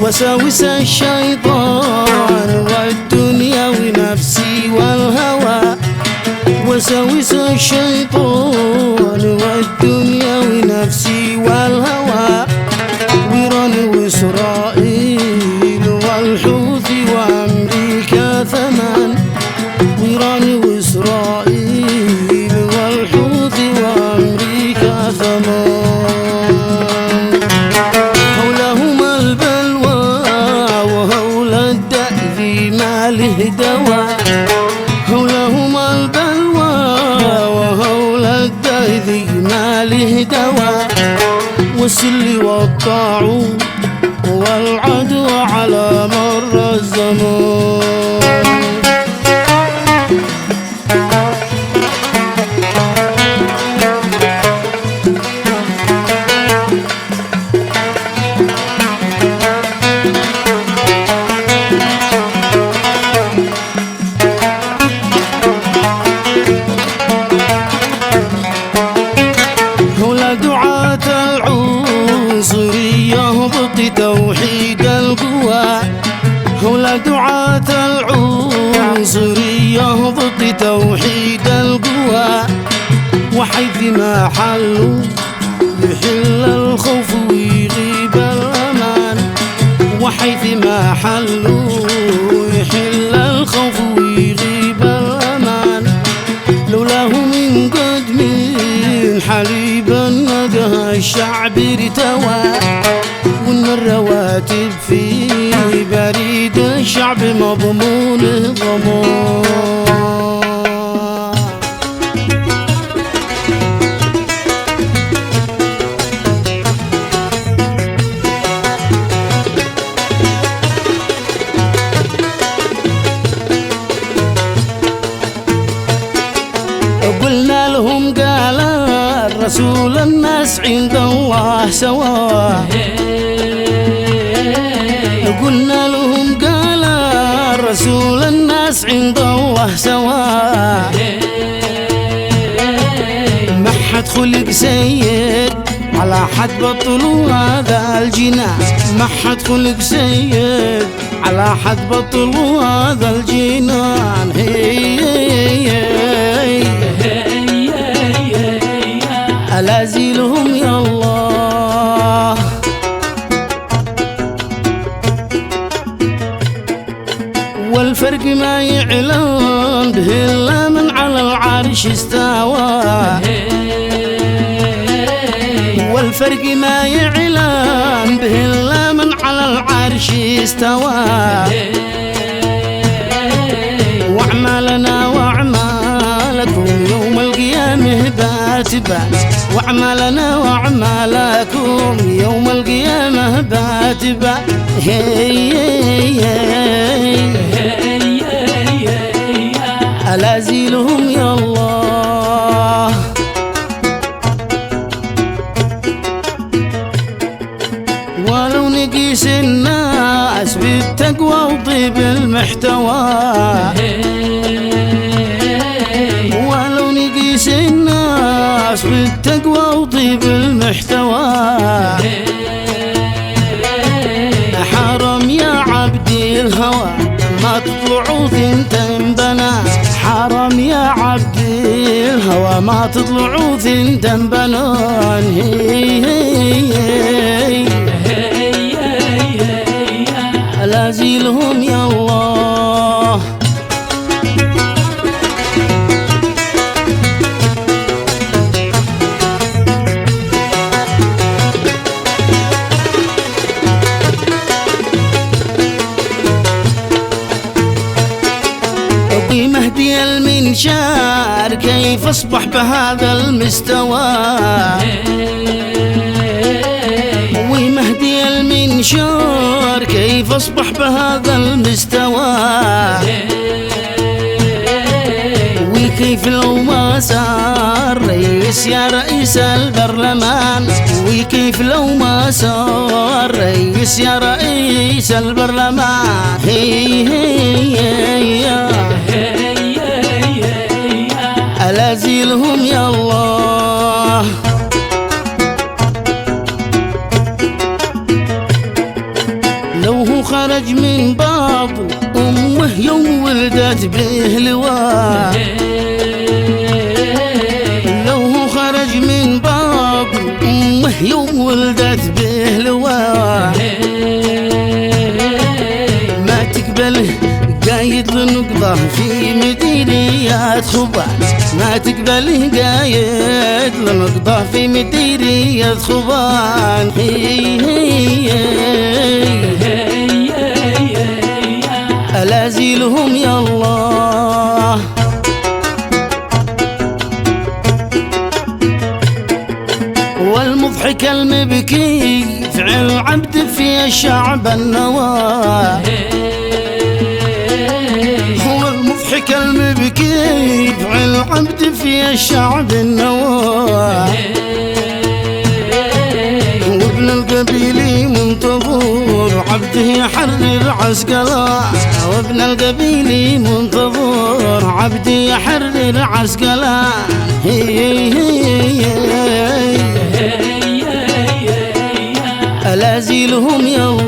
وساوس الشيطان والدنيا ونفسي والهوى، وساوس الشيطان والدنيا ونفسي والهوى، وإيران وإسرائيل والحوثي وأمريكا ثمان، وإيران وإسرائيل والحوثي وأمريكا ثمان. هولهما البلوى وهول الدأذي ما له دواء، هولهما البلوى وهول الدأذي ما له دواء، والسل والطاعون والعدوى على مر الزمان. توحيد القوى، هؤلاء دعاة العنصرية ضد توحيد القوى، وحيثما حلوا يحل الخوف ويغيب الأمان، وحيثما حلوا يحل الخوف ويغيب الأمان. لولاه من قدم حليبا نقها الشعب ارتوى، وإن الرواتب في بريد الشعب مضمون ضمان. قلنا لهم قال الرسول الناس عند الله سواء، قلنا لهم قال الرسول الناس عند الله سواء، ما حد خلق سيد على حد بطلوا هذا الجنان، ما حد خلق سيد على حد بطلوا هذا الجنان. ألازلهم يا الله، والفرق ما يعلم به إلا من على العرش استوى، والفرق ما يعلم به إلا من على العرش استوى. وأعمالنا وأعمالكم يوم القيامة باتبات، وأعمالنا وأعمالكم يوم القيامة باتبات. ألازلهم يا الله، ولو نقيس الناس بالتقوى وطيب المحتوى، ولو نقيس الناس بالتقوى وطيب المحتوى. حرام يا عبدي الهوى ما تطلعوا ثنتين بنات، حرام يا عبدي الهوى ما تطلعوا ثنتين بنات. ألازلهم يا الله، مهدي المنشار كيف أصبح بهذا المستوى، ومهدي المنشار كيف أصبح بهذا المستوى، وكيف لو ما صار رئيس يا رئيس البرلمان، وكيف لو ما صار رئيس يا رئيس البرلمان. ألازلهم يا الله، لو خرج من باطن أمه يوم ولدت به لواه، لو هو خرج من باطن أمه يوم ولدت به لواه، ما تقبله قايد لنقضه في مديرية خبان، ما تقبله قايد لنقضه في مديرية خبان. ألازيلهم يا الله. والمضحك المبكي فعل عبد في الشعب النواه، والمضحك المبكي فعل عبد في الشعب النواه، وابن القبيل منتظر عبده يحرر عسقلاه، وابن القبيل منتظر عبده يحرر عسقلاه. ألازيلهم يا الله.